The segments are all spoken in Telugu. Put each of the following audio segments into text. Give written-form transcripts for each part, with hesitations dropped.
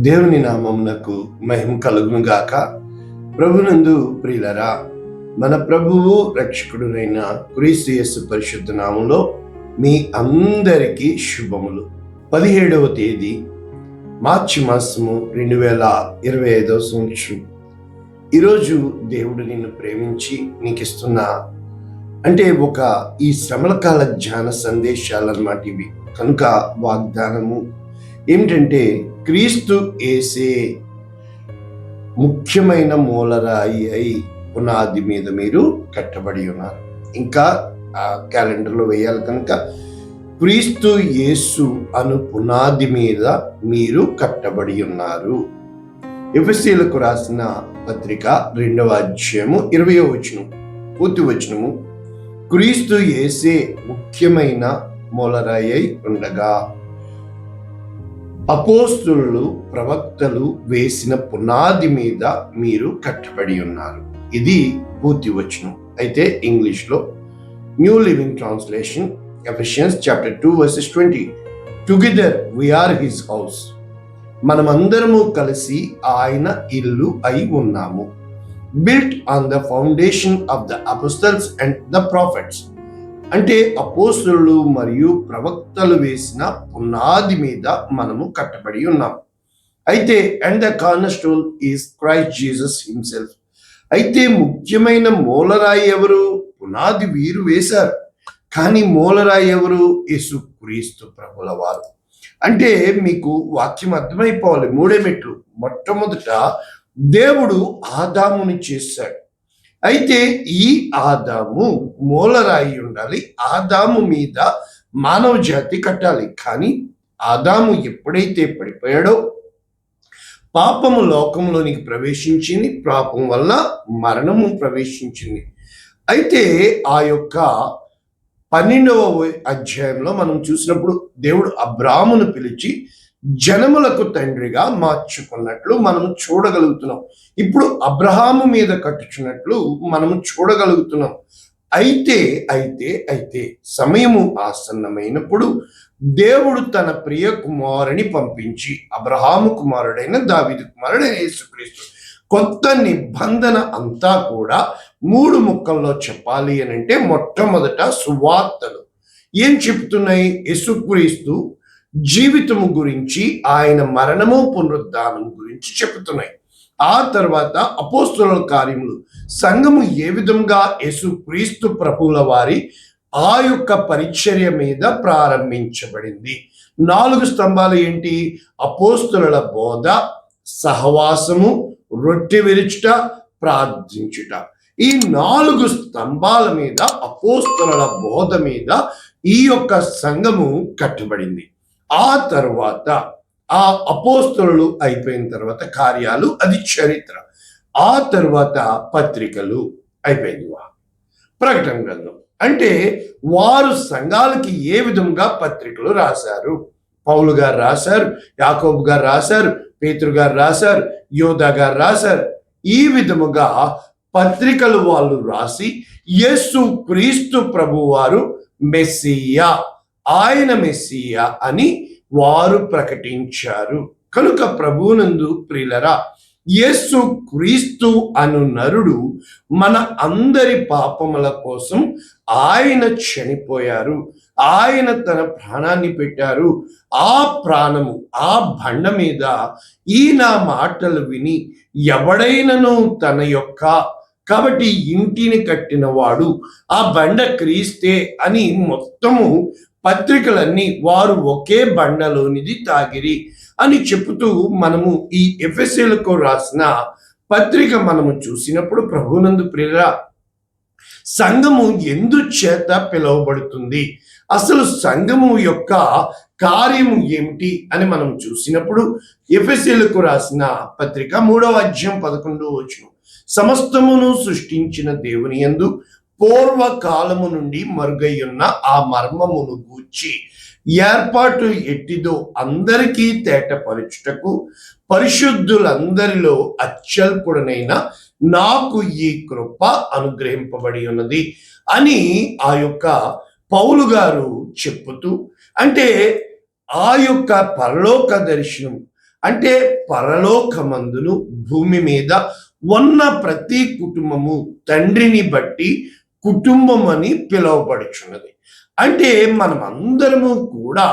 దేవుని నామమునకు మహిమ కలుగును గాక. ప్రభునందు ప్రియులరా, మన ప్రభువు రక్షకుడునైన క్రీస్తు యేసు పరిశుద్ధ నామములో మీ అందరికీ శుభములు. 17వ తేదీ మార్చి మాసము 2025 సంవత్సరం. ఈరోజు దేవుడు నిన్ను ప్రేమించి నీకు ఇస్తున్న ఈ శ్రమల కాల ధ్యాన సందేశాలు అన్నమాట ఇవి. కనుక వాగ్దానము ఏమిటంటే, క్రీస్తు యేసే ముఖ్యమైన మూలరాయి అయి పునాది మీద మీరు కట్టబడి ఉన్నారు. ఇంకా ఆ క్యాలెండర్లో వేయాలి కనుక క్రీస్తు యేసు అను పునాది మీద మీరు కట్టబడి ఉన్నారు. ఎఫెసీయులకు రాసిన పత్రిక 2వ అధ్యాయము 20వ వచనం, పూర్తి వచనము, క్రీస్తు యేసే ముఖ్యమైన మూలరాయి అయి ఉండగా అపోస్తులు ప్రవక్తలు వేసిన పునాది మీద మీరు కట్టబడి ఉన్నారు. ఇది పూర్తి వచనం. అయితే ఇంగ్లీష్లో New Living Translation, Ephesians chapter 2 verses 20, together we are his house, మనమందరము కలిసి ఆయన ఇల్లు అయి ఉన్నాము. Built on the foundation of the apostles and the prophets, అంటే అపోస్తులు మరియు ప్రవక్తలు వేసిన పునాది మీద మనము కట్టబడి ఉన్నాం. అయితే and the corner stone is Christ Jesus himself, అయితే ముఖ్యమైన మూలరాయి ఎవరు? పునాది వీరు వేశారు, కానీ మూలరాయి ఎవరు? యేసుక్రీస్తు ప్రభుల వారు. అంటే మీకు వాక్యం అర్థమైపోవాలి. 3 మెట్లు. మొట్టమొదట దేవుడు ఆదాముని చేశాడు. అయితే ఈ ఆదాము మూలరాయి ఉండాలి, ఆదాము మీద మానవ జాతి కట్టాలి. కానీ ఆదాము ఎప్పుడైతే పడిపోయాడో పాపము లోకంలోనికి ప్రవేశించింది, పాపం వల్ల మరణము ప్రవేశించింది. అయితే ఆ యొక్క 12వ అధ్యాయంలో మనం చూసినప్పుడు దేవుడు అబ్రామును పిలిచి జనములకు తండ్రిగా మార్చుకున్నట్లు మనం చూడగలుగుతున్నాం. ఇప్పుడు అబ్రహాము మీద కట్టుచున్నట్లు మనము చూడగలుగుతున్నాం. అయితే సమయము ఆసన్నమైనప్పుడు దేవుడు తన ప్రియ కుమారుని పంపించి, అబ్రహాము కుమారుడైన దావీదు కుమారుడైన యేసుక్రీస్తు, కొత్త నిబంధన అంతా కూడా 3 ముక్కల్లో చెప్పాలి అని అంటే, మొట్టమొదట సువార్తలు ఏం చెప్తున్నాయి? యేసుక్రీస్తు జీవితము గురించి, ఆయన మరణము పునరుద్ధానము గురించి చెప్తున్నాయి. ఆ తర్వాత అపోస్తుల కార్యములు, సంఘము ఏ విధంగా యేసుక్రీస్తు ప్రభువుల వారి ఆ యొక్క పరిచర్య మీద ప్రారంభించబడింది. 4 స్తంభాలు ఏంటి? అపోస్తుల బోధ, సహవాసము, రొట్టె విరుచుట, ప్రార్థించుట. ఈ 4 స్తంభాల మీద, అపోస్తుల బోధ మీద ఈ యొక్క సంఘము కట్టబడింది. ఆ తర్వాత ఆ అపోస్తులు అయిపోయిన తర్వాత కార్యాలు, అది చరిత్ర. ఆ తర్వాత పత్రికలు అయిపోయింది. ప్రకటన గ్రంథం అంటే వారు సంఘాలకి ఏ విధంగా పత్రికలు రాశారు? పౌలు గారు రాశారు, యాకోబు గారు రాశారు, పేతురు గారు రాశారు, యోధా గారు రాశారు. ఈ విధముగా పత్రికలు వాళ్ళు రాసి యేసు క్రీస్తు ప్రభు వారు మెస్సియా, ఆయన మెస్సియా అని వారు ప్రకటించారు. కనుక ప్రభువునందు ప్రియులరా, యేసు క్రీస్తు అను నరుడు మన అందరి పాపముల కోసం ఆయన చనిపోయారు, ఆయన తన ప్రాణాన్ని పెట్టారు. ఆ ప్రాణము, ఆ బండ మీద ఈ నా మాటలు విని ఎవడైనను తన యొక్క, కాబట్టి ఇంటిని కట్టిన వాడు ఆ బండ క్రీస్తే అని మొత్తము పత్రికలన్నీ వారు ఒకే బండలోనిది తాగిరి అని చెబుతూ మనము ఈ ఎఫెసీయులకు రాసిన పత్రిక మనము చూసినప్పుడు, ప్రభువునందు ప్రియులరా, సంఘము ఎందుచేత పిలువబడుతుంది, అసలు సంఘము యొక్క కార్యము ఏమిటి అని మనం చూసినప్పుడు, ఎఫెసీయులకు రాసిన పత్రిక 3వ అధ్యాయం 11వ వచనం, సమస్తమును సృష్టించిన దేవుని యందు పూర్వకాలము నుండి మరుగయ్యున్న ఆ మర్మమును గూర్చి ఏర్పాటు ఎట్టిదో అందరికీ తేటపరచుటకు పరిశుద్ధులందరిలో అత్యల్పుడనైన నాకు ఈ కృప అనుగ్రహింపబడి ఉన్నది అని ఆ యొక్క పౌలు గారు చెప్పుతూ, అంటే ఆ యొక్క పరలోక దర్శనం, అంటే పరలోకమందును భూమి మీద ఉన్న ప్రతి కుటుంబము తండ్రిని బట్టి కుటుంబం అని పిలువబడుచున్నది. అంటే మనమందరము కూడా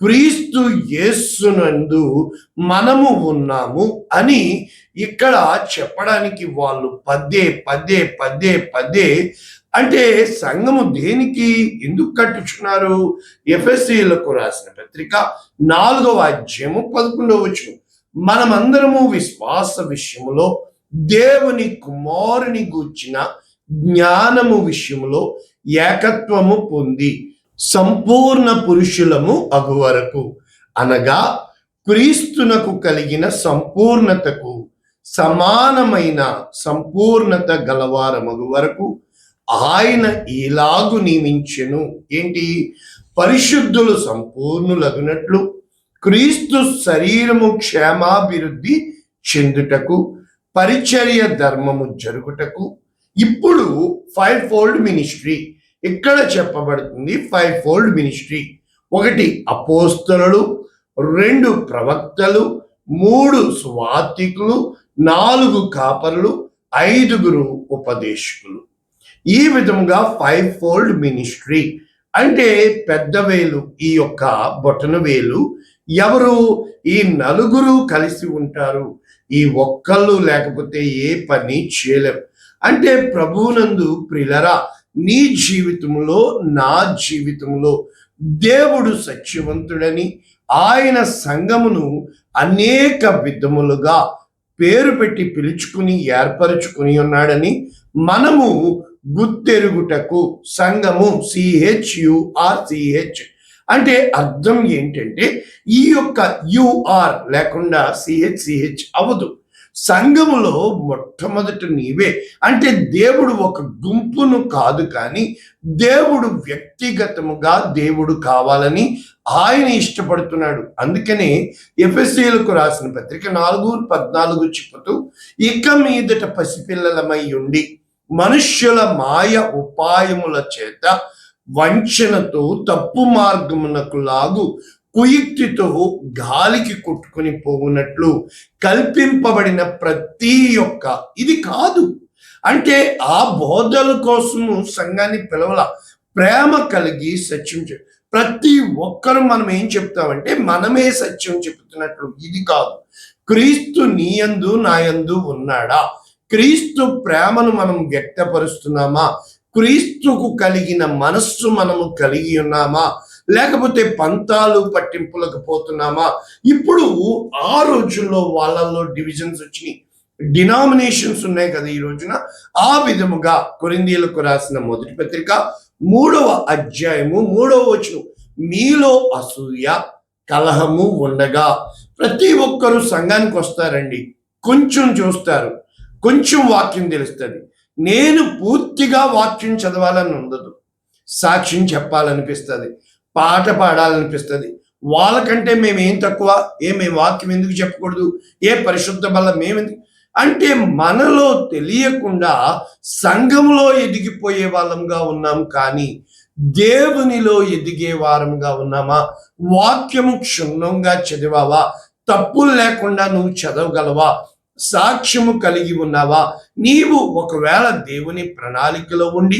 క్రీస్తు యేసునందు మనము ఉన్నాము అని ఇక్కడ చెప్పడానికి వాళ్ళు పదే పదే పదే పదే అంటే సంఘము దేనికి ఎందుకు కట్టుచున్నారు? ఎఫెసీయులకు రాసిన పత్రిక 4వ అధ్యాయము 11వ వచనం, మనమందరము విశ్వాస విషయములో దేవుని కుమారుని గూర్చిన జ్ఞానము విషయములో ఏకత్వము పొంది సంపూర్ణ పురుషులము అగు వరకు, అనగా క్రీస్తునకు కలిగిన సంపూర్ణతకు సమానమైన సంపూర్ణత గలవారమగు వరకు ఆయన ఇలాగు నియమించెను. ఏంటి? పరిశుద్ధులు సంపూర్ణులగునట్లు క్రీస్తు శరీరము క్షేమాభివృద్ధి చెందుటకు పరిచర్య ధర్మము జరుగుటకు. ఇప్పుడు 5-fold మినిస్ట్రీ ఇక్కడ చెప్పబడుతుంది. 5-fold మినిస్ట్రీ: 1 అపోస్తలులు, 2 ప్రవక్తలు, 3 సువార్తికులు, 4 కాపరులు, 5 ఉపదేశకులు. ఈ విధంగా 5-fold మినిస్ట్రీ అంటే పెద్ద వేలు, ఈ యొక్క బొటన వేలు ఎవరు? ఈ 4 కలిసి ఉంటారు. ఈ ఒక్కళ్ళు లేకపోతే ఏ పని చేయలేరు. అంటే ప్రభువునందు ప్రియులరా, నీ జీవితంలో నా జీవితంలో దేవుడు సత్యవంతుడని ఆయన సంఘమును అనేక విధములుగా పేరు పెట్టి పిలుచుకుని ఏర్పరచుకుని ఉన్నాడని మనము గుర్తెరుగుటకు సంఘము CHURCH అంటే అర్థం ఏంటంటే ఈ యొక్క UR లేకుండా CH అవదు. సంఘములో మొట్టమొదట నీవే. అంటే దేవుడు ఒక గుంపును కాదు, కానీ దేవుడు వ్యక్తిగతముగా దేవుడు కావాలని ఆయన ఇష్టపడుతున్నాడు. అందుకనే ఎఫెసీయులకు రాసిన పత్రిక 4:14 చెప్పుతూ, ఇక మీదట పసిపిల్లలమై ఉండి మనుష్యుల మాయ ఉపాయముల చేత వంచనతో తప్పు మార్గమునకు లాగు కుయుక్తితో గాలికి కొట్టుకుని పోవునట్లు కల్పింపబడిన ప్రతి ఒక్క ఇది కాదు. అంటే ఆ బోధల కోసము సంఘాన్ని పిలవల, ప్రేమ కలిగి సత్యం ప్రతి ఒక్కరు మనం ఏం చెప్తామంటే మనమే సత్యం చెప్తున్నట్లు ఇది కాదు. క్రీస్తు నీయందు నాయందు ఉన్నాడా? క్రీస్తు ప్రేమను మనం వ్యక్తపరుస్తున్నామా? క్రీస్తుకు కలిగిన మనస్సు మనము కలిగి ఉన్నామా? లేకపోతే పంతాలు పట్టింపులకు పోతున్నామా? ఇప్పుడు ఆ రోజుల్లో వాళ్ళల్లో డివిజన్స్ వచ్చినాయి, డినామినేషన్స్ ఉన్నాయి కదా ఈ రోజున. ఆ విధముగా కొరింథీయులకు రాసిన మొదటి పత్రిక 3వ అధ్యాయము 3వ వచనం, మీలో అసూయ కలహము ఉండగా. ప్రతి ఒక్కరూ సంఘానికి వస్తారండి, కొంచెం చూస్తారు, కొంచెం వాక్యం తెలుస్తుంది. నేను పూర్తిగా వాక్యం చదవాలని ఉండదు, సాక్ష్యం చెప్పాలనిపిస్తుంది, పాట పాడాలనిపిస్తుంది. వాళ్ళకంటే మేమేం తక్కువ? మేము వాక్యం ఎందుకు చెప్పకూడదు? పరిశుద్ధ బలం మేమెందుకు? అంటే మనలో తెలియకుండా సంఘంలో ఎదిగిపోయే వాళ్ళంగా ఉన్నాం, కానీ దేవునిలో ఎదిగే వారంగా ఉన్నామా? వాక్యము క్షుణ్ణంగా చదివావా? తప్పులు లేకుండా నువ్వు చదవగలవా? సాక్ష్యము కలిగి ఉన్నావా? నీవు ఒకవేళ దేవుని ప్రణాళికలో ఉండి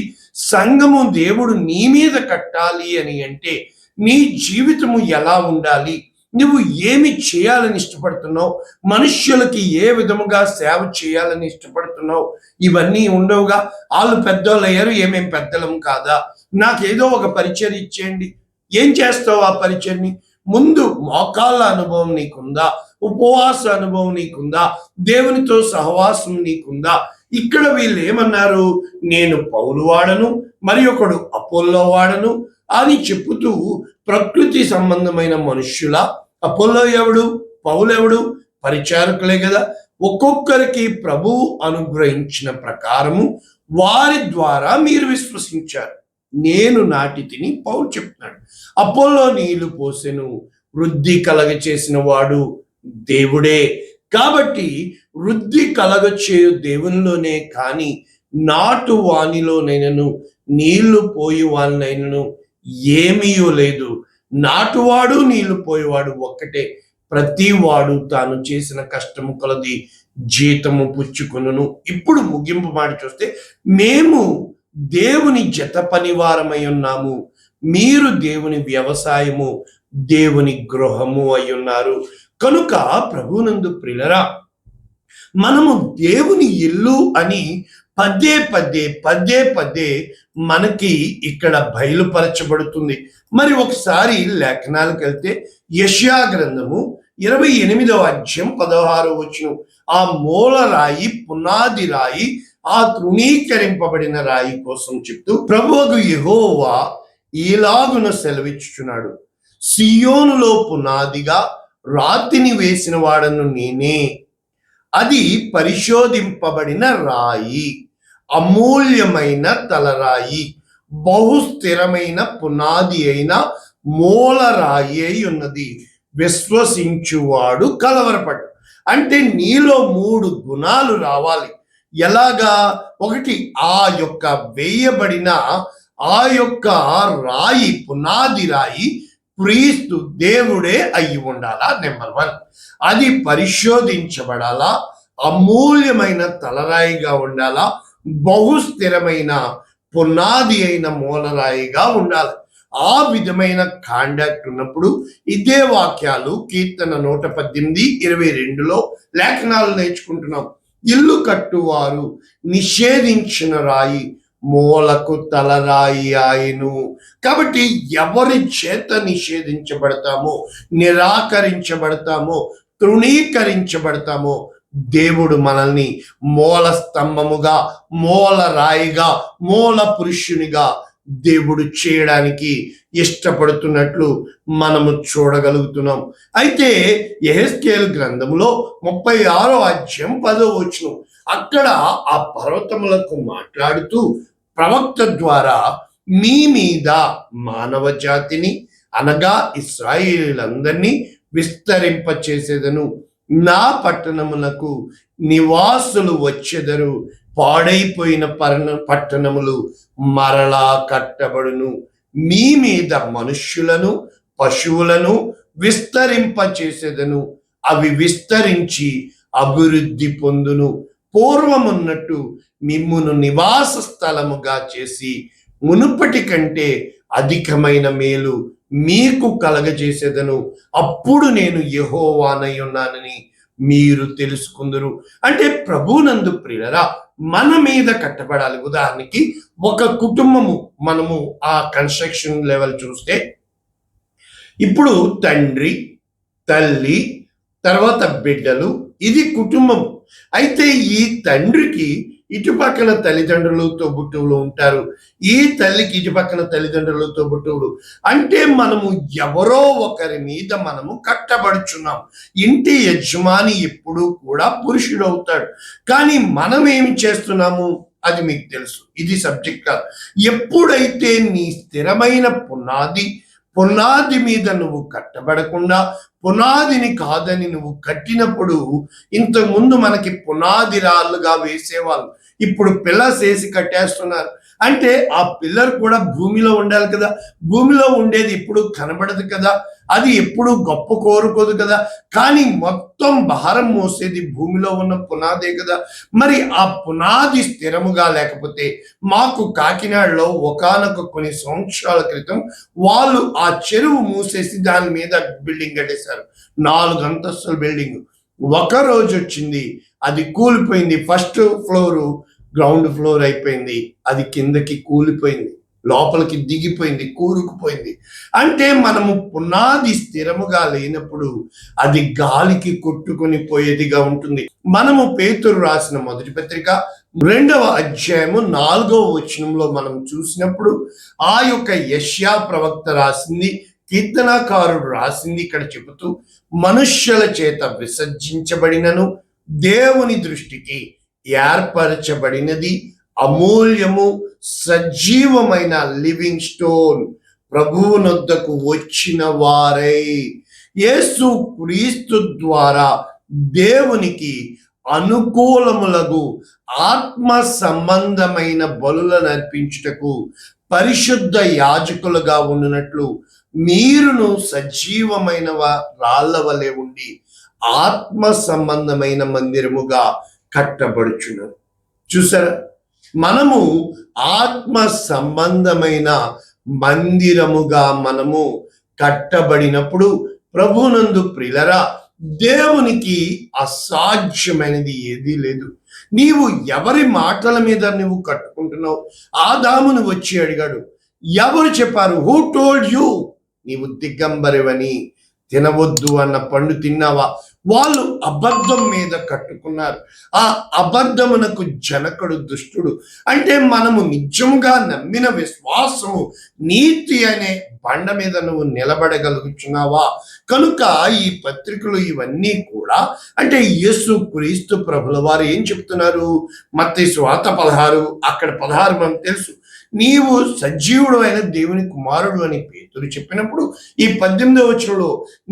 సంఘము దేవుడు నీ మీద కట్టాలి అని అంటే నీ జీవితము ఎలా ఉండాలి? నువ్వు ఏమి చేయాలని ఇష్టపడుతున్నావు? మనుష్యులకి ఏ విధముగా సేవ చేయాలని ఇష్టపడుతున్నావు? ఇవన్నీ ఉండవుగా. వాళ్ళు పెద్దోళ్ళు అయ్యారు, ఏమేం పెద్దలం కాదా? నాకేదో ఒక పరిచయం ఇచ్చేయండి. ఏం చేస్తావు ఆ పరిచయని? ముందు మోకాళ్ళ అనుభవం నీకుందా? ఉపవాస అనుభవం నీకుందా? దేవునితో సహవాసం నీకుందా? ఇక్కడ వీళ్ళు ఏమన్నారు? నేను పౌలు వాడను, మరి ఒకడు అపోల్లో వాడను అని చెప్పుతూ ప్రకృతి సంబంధమైన మనుష్యుల, అపోల్లో ఎవడు, పౌలు ఎవడు? పరిచారకులే కదా. ఒక్కొక్కరికి ప్రభువు అనుగ్రహించిన ప్రకారము వారి ద్వారా మీరు విశ్వసించారు. నేను నాటి తిని పౌలు చెప్తున్నాడు. అపోల్లో నీళ్లు పోసెను, వృద్ధి కలగ చేసిన వాడు దేవుడే. కాబట్టి వృద్ధి కలగచేయు దేవునిలోనే కానీ నాటు వానిలోనైనను నీళ్లు పోయి వానినైనను ఏమీయో లేదు. నాటువాడు నీళ్లు పోయేవాడు ఒక్కటే, ప్రతివాడు తాను చేసిన కష్టము కొలది జీతము పుచ్చుకొనును. ఇప్పుడు ముగింపు మాట చూస్తే, మేము దేవుని జత పనివారమై ఉన్నాము, మీరు దేవుని వ్యవసాయము, దేవుని గృహము అయి ఉన్నారు. కనుక ప్రభునందు ప్రియులరా, మనము దేవుని ఇల్లు అని పదే పదే మనకి ఇక్కడ బయలుపరచబడుతుంది. మరి ఒకసారి లేఖనాలకు వెళ్తే యెషయా గ్రంథము 28వ అధ్యాయం 16వ వచనం, ఆ మూల రాయి, పునాది రాయి, ఆ తృణీకరింపబడిన రాయి కోసం చెప్తూ ప్రభువు యెహోవా ఈలాగున సెలవిచ్చుచున్నాడు, సియోనులో పునాదిగా రాతిని వేసిన వాడను నేనే, అది పరిశోధింపబడిన రాయి, అమూల్యమైన తలరాయి, బహుస్థిరమైన పునాది అయిన మూలరాయి అయి ఉన్నది, విశ్వసించువాడు కలవరపడు. అంటే నీలో 3 గుణాలు రావాలి. ఎలాగా? ఒకటి, ఆ యొక్క వేయబడిన ఆ యొక్క రాయి, పునాది రాయి క్రీస్తు దేవుడే అయి ఉండాలా. నెంబర్ 1, అది పరిశోధించబడాలా, అమూల్యమైన తలరాయిగా ఉండాలా, బహుస్థిరమైన పునాది అయిన మూలరాయిగా ఉండాలి. ఆ విధమైన కాండాక్ట్ ఉన్నప్పుడు ఇదే వాక్యాలు కీర్తన 118:22లో లేఖనాలు నేర్చుకుంటున్నాం. ఇల్లు కట్టువారు నిషేధించిన రాయి మూలకు తలరాయి ఆయను. కాబట్టి ఎవరి చేత నిషేధించబడతామో, నిరాకరించబడతామో, తృణీకరించబడతామో, దేవుడు మనల్ని మూల స్తంభముగా, మూల రాయిగా, మూల పురుషునిగా దేవుడు చేయడానికి ఇష్టపడుతున్నట్లు మనము చూడగలుగుతున్నాం. అయితే యెహెజ్కేలు గ్రంథంలో 36వ అధ్యాయం 10వ వచనం, అక్కడ ఆ పర్వతములకు మాట్లాడుతూ ప్రవక్త ద్వారా మీ మీద మానవ జాతిని అనగా ఇశ్రాయేలీయులందరినీ విస్తరింపచేసేదను, నా పట్టణములకు నివాసులు వచ్చెదరు, పాడైపోయిన పట్టణములు మరలా కట్టబడును, మీ మీద మనుష్యులను పశువులను విస్తరింపచేసేదను, అవి విస్తరించి అభివృద్ధి పొందును, పూర్వమున్నట్టు మిమ్మును నివాస స్థలముగా చేసి మునుపటి కంటే అధికమైన మేలు మీకు కలగజేసేదను, అప్పుడు నేను యెహోవానై ఉన్నానని మీరు తెలుసుకుందురు. అంటే ప్రభునందు ప్రియులరా, మన మీద కట్టబడాలి. ఉదాహరణకి ఒక కుటుంబము, మనము ఆ కన్స్ట్రక్షన్ లెవెల్ చూస్తే ఇప్పుడు తండ్రి, తల్లి, తర్వాత బిడ్డలు, ఇది కుటుంబం. అయితే ఈ తండ్రికి ఇటుపక్కన తల్లిదండ్రులు, తోబుట్టువులు ఉంటారు, ఈ తల్లికి ఇటుపక్కన తల్లిదండ్రులు, తోబుట్టువులు. అంటే మనము ఎవరో ఒకరి మీద మనము కట్టబడుచున్నాం. ఇంటి యజమాని ఎప్పుడూ కూడా పురుషుడు అవుతాడు. కానీ మనం ఏమి చేస్తున్నాము అది మీకు తెలుసు, ఇది సబ్జెక్ట్ కాదు. ఎప్పుడైతే నీ స్థిరమైన పునాది మీద నువ్వు కట్టబడకుండా, పునాదిని కాదని నువ్వు కట్టినప్పుడు, ఇంతకుముందు మనకి పునాది రాళ్ళుగా వేసేవాళ్ళు, ఇప్పుడు పిల్లర్స్ వేసి కట్టేస్తున్నారు. అంటే ఆ పిల్లర్ కూడా భూమిలో ఉండాలి కదా, భూమిలో ఉండేది ఎప్పుడు కనబడదు కదా, అది ఎప్పుడు గొప్ప కోరుకోదు కదా, కానీ మొత్తం భారం మోసేది భూమిలో ఉన్న పునాదే కదా. మరి ఆ పునాది స్థిరముగా లేకపోతే, మాకు కాకినాడలో ఒకానొక కొన్ని సంవత్సరాల క్రితం వాళ్ళు ఆ చెరువు మూసేసి దాని మీద బిల్డింగ్ కట్టేశారు, 4 అంతస్తుల బిల్డింగ్. ఒక రోజు వచ్చింది, అది కూలిపోయింది. ఫస్ట్ ఫ్లోరు గ్రౌండ్ ఫ్లోర్ అయిపోయింది, అది కిందకి కూలిపోయింది, లోపలికి దిగిపోయింది, కూరుకుపోయింది. అంటే మనము పునాది స్థిరముగా లేనప్పుడు అది గాలికి కొట్టుకొని పోయేదిగా ఉంటుంది. మనము పేతురు రాసిన మొదటి పత్రిక 2వ అధ్యాయము 4వ వచనంలో మనం చూసినప్పుడు ఆ యొక్క యెషయా ప్రవక్త రాసింది, కీర్తనాకారుడు రాసింది ఇక్కడ చెబుతూ, మనుష్యుల చేత విసర్జించబడినను దేవుని దృష్టికి ఏర్పరచబడినది అమూల్యము సజీవమైన లివింగ్ స్టోన్, ప్రభువునొద్దకు వచ్చిన వారై యేసు క్రీస్తు ద్వారా దేవునికి అనుకూలములగు ఆత్మ సంబంధమైన బలులను అర్పించుటకు పరిశుద్ధ యాజకులుగా ఉండునట్లు మీరును సజీవమైన రాళ్ల వలె ఉండి ఆత్మ సంబంధమైన మందిరముగా కట్టబడుచున్నారు. చూసారా, మనము ఆత్మ సంబంధమైన మందిరముగా మనము కట్టబడినప్పుడు ప్రభునందు ప్రియులరా, దేవునికి అసాధ్యమైనది ఏదీ లేదు. నీవు ఎవరి మాటల మీద నువ్వు కట్టుకుంటున్నావు? ఆదామును వచ్చి అడిగాడు, ఎవరు చెప్పారు? హూ టోల్డ్ యూ నీవు దిగంబరివని, తినవద్దు అన్న పండు తిన్నావా? వాళ్ళు అబద్ధం మీద కట్టుకున్నారు. ఆ అబద్ధమునకు జనకుడు దుష్టుడు. అంటే మనము నిజంగా నమ్మిన విశ్వాసము నీతి అనే బండ మీద నువ్వు నిలబడగలుగుతున్నావా? కనుక ఈ పత్రికలు ఇవన్నీ కూడా అంటే యేసు క్రీస్తు ప్రభుల వారు ఏం చెప్తున్నారు? మత్తయి సువార్త 16, అక్కడ 16 మనకు తెలుసు. నీవు సజీవుడు అయిన దేవుని కుమారుడు అని పేతురు చెప్పినప్పుడు ఈ 18వ వచనంలో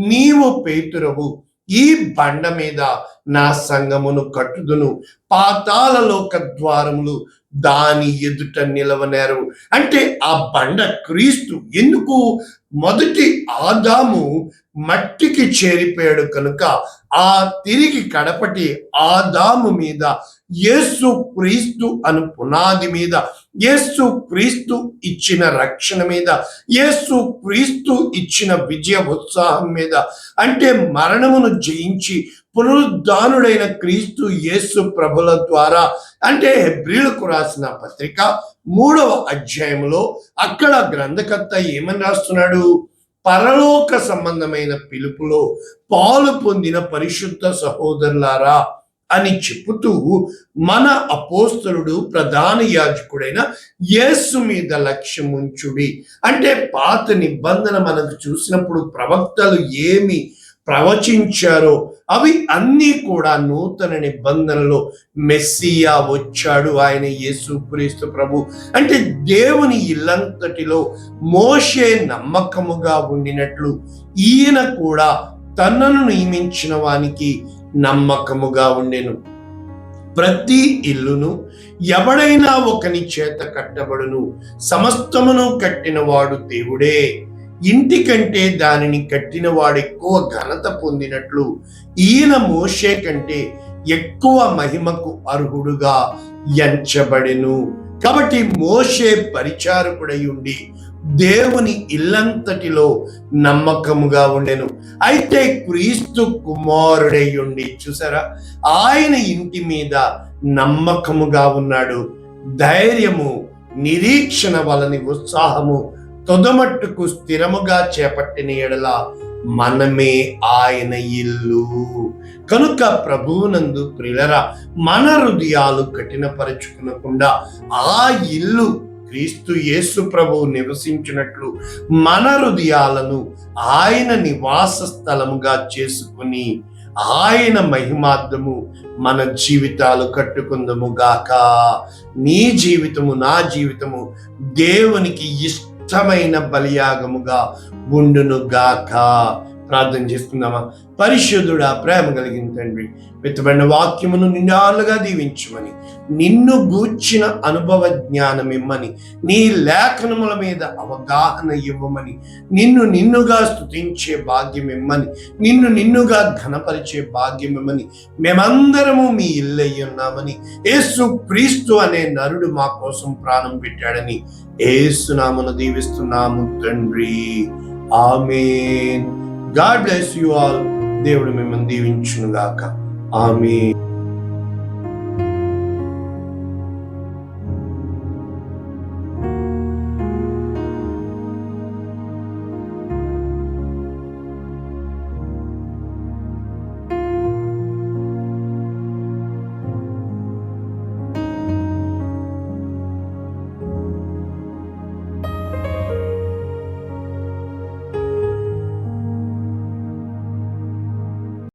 నీవు పేతురవు, ఈ బండ మీద నా సంఘమును కట్టుదును, పాతాళలోక ద్వారములు దాని ఎదుట నిలవనేరు. అంటే ఆ బండ క్రీస్తు. ఎందుకు? మొదటి ఆదాము మట్టికి చేరిపోయాడు కనుక ఆ తిరిగి కడపటి ఆదాము మీద యేసు క్రీస్తు అను పునాది మీద, యేసు క్రీస్తు ఇచ్చిన రక్షణ మీద, యేసు క్రీస్తు ఇచ్చిన విజయ ఉత్సాహం మీద, అంటే మరణమును జయించి పునరుద్ధానుడైన క్రీస్తు యేసు ప్రభుల ద్వారా, అంటే హెబ్రీయులకు రాసిన పత్రిక 3వ అధ్యాయంలో అక్కడ గ్రంథకర్త ఏమని రాస్తున్నాడు? పరలోక సంబంధమైన పిలుపులో పాలు పొందిన పరిశుద్ధ సహోదరులారా అని చెబుతూ మన అపోస్తలుడు ప్రధాన యాజకుడైన యేసు మీద లక్ష్యం ఉంచుడి. అంటే పాత నిబంధన మనకు చూసినప్పుడు ప్రవక్తలు ఏమి ప్రవచించారో అవి అన్నీ కూడా నూతన నిబంధనలో మెస్సియా వచ్చాడు, ఆయన యేసుక్రీస్తు ప్రభు. అంటే దేవుని ఇల్లంతటిలో మోషే నమ్మకముగా ఉండినట్లు ఈయన కూడా తనను నియమించిన వానికి నమ్మకముగా ఉండెను. ప్రతి ఇల్లును ఎవడైనా ఒకని చేత కట్టబడును, సమస్తమును కట్టినవాడు దేవుడే. ఇంటి కంటే దానిని కట్టిన వాడు ఎక్కువ ఘనత పొందినట్లు ఈయన మోషే కంటే ఎక్కువ మహిమకు అర్హుడుగా ఎంచబడెను. కాబట్టి మోషే పరిచారకుడై ఉండి దేవుని ఇల్లంతటిలో నమ్మకముగా ఉండెను. అయితే క్రీస్తు కుమారుడై ఉండి, చూసారా, ఆయన ఇంటి మీద నమ్మకముగా ఉన్నాడు. ధైర్యము, నిరీక్షణ వలని ఉత్సాహము తొదమట్టుకు స్థిరముగా చేపట్టిన ఎడల మనమే ఆయన ఇల్లు. కనుక ప్రభువునందు ప్రియులరా, మన హృదయాలు కఠినపరచుకునకుండా ఆ ఇల్లు క్రీస్తు యేసు ప్రభువు నివసించినట్లు మన హృదయాలను ఆయన నివాస స్థలముగా చేసుకుని ఆయన మహిమార్థము మన జీవితాలు కట్టుకుందము గాక. నీ జీవితము, నా జీవితము దేవునికి ఇష్టమైన బలియాగముగా ఉండును గాక. ప్రార్థన చేసుకుందామా? పరిశుద్ధుడా, ప్రేమ కలిగిన తండ్రి, విత్తబడిన వాక్యమును నిండాలుగా దీవించమని, నిన్ను గూర్చిన అనుభవ జ్ఞానం ఇమ్మని, నీ లేఖనముల మీద అవగాహన ఇవ్వమని, నిన్నుగా స్తుతించే భాగ్యం ఇమ్మని, నిన్నుగా ఘనపరిచే భాగ్యం ఇమ్మని, మేమందరము మీ ఇల్లయ్యి ఉన్నామని, యేసు క్రీస్తు అనే నరుడు మా కోసం ప్రాణం పెట్టాడని యేసు నామమున దీవిస్తున్నాము తండ్రి. ఆమేన్. God bless you all. దేవుడు మిమ్మల్ని దీవించును గాక. ఆమేన్.